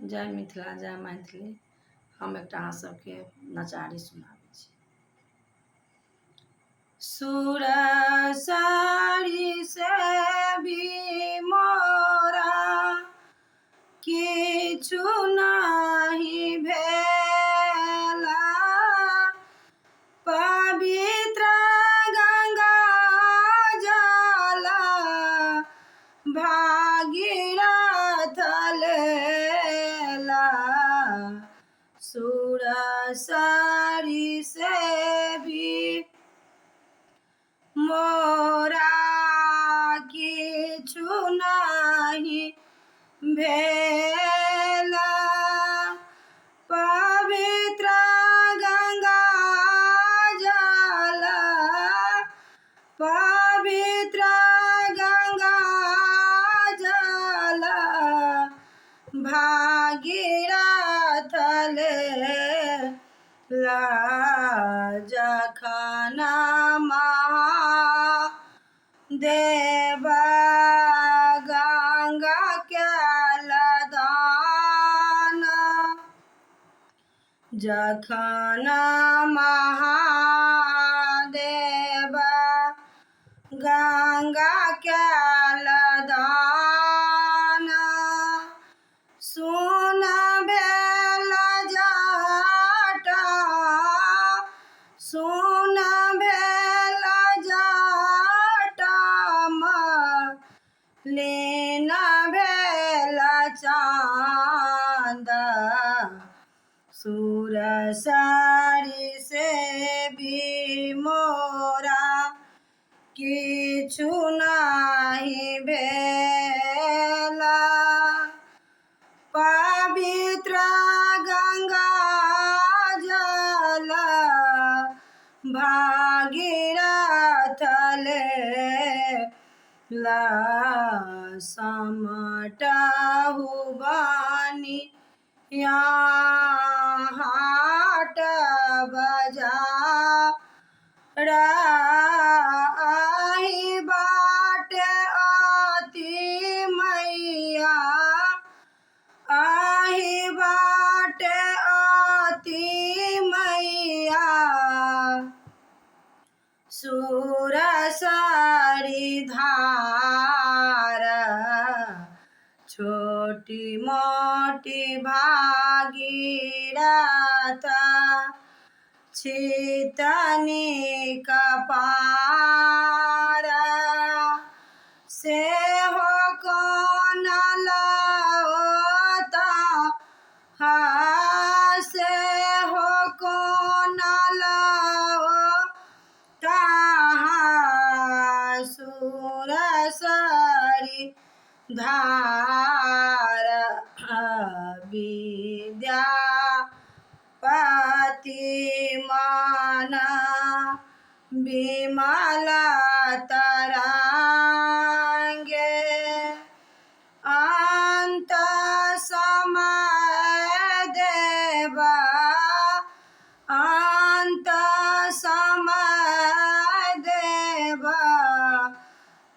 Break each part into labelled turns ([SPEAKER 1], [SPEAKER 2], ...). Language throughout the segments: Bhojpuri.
[SPEAKER 1] जय मिथिला जय मैथिली। हम एकटा अहाँ सबके नचारी सुनाबै छी। सुरसारी से भी मोरा किछु नाही भेला, पवित्र गंगा जल भागीरथ लेला। सुरसारी से भी मोरा किछु नाही भेला, पवित्र गंगा जल पवित्र गंगा जल भागीरथ लेला। जखन महादेव गंगा केलदान, जखन महादेव गंगा केलदान, सुन भेल जटा सुन भेल जटा मलिन भेल चाँद। सुरसारी से भी मोरा किछु नाही भेला, पवित्र गंगा जल भागीरथ लेला। समटहु बनी हाट बजार, आही बाट अति मैया, आही बाट अति मैया। सुरसारी धार छोटी मोटी भागीरथ छितनी कपार। से हो कौन लौता से हो कौन लौता। सुरसारी धार विद्यापति मन विमल तरंगे। अंत समय देव अंत समय देव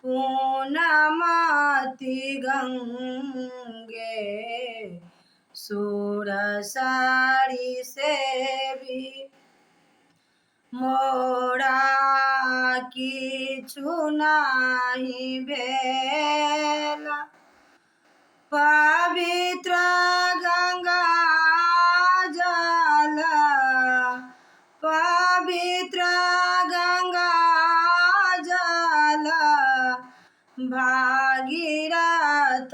[SPEAKER 1] पूर्णमति गंगे। सुरसारी से भी मोरा किछु नाही भेला, पवित्र गंगा जल पवित्र गंगा जल भागीरथ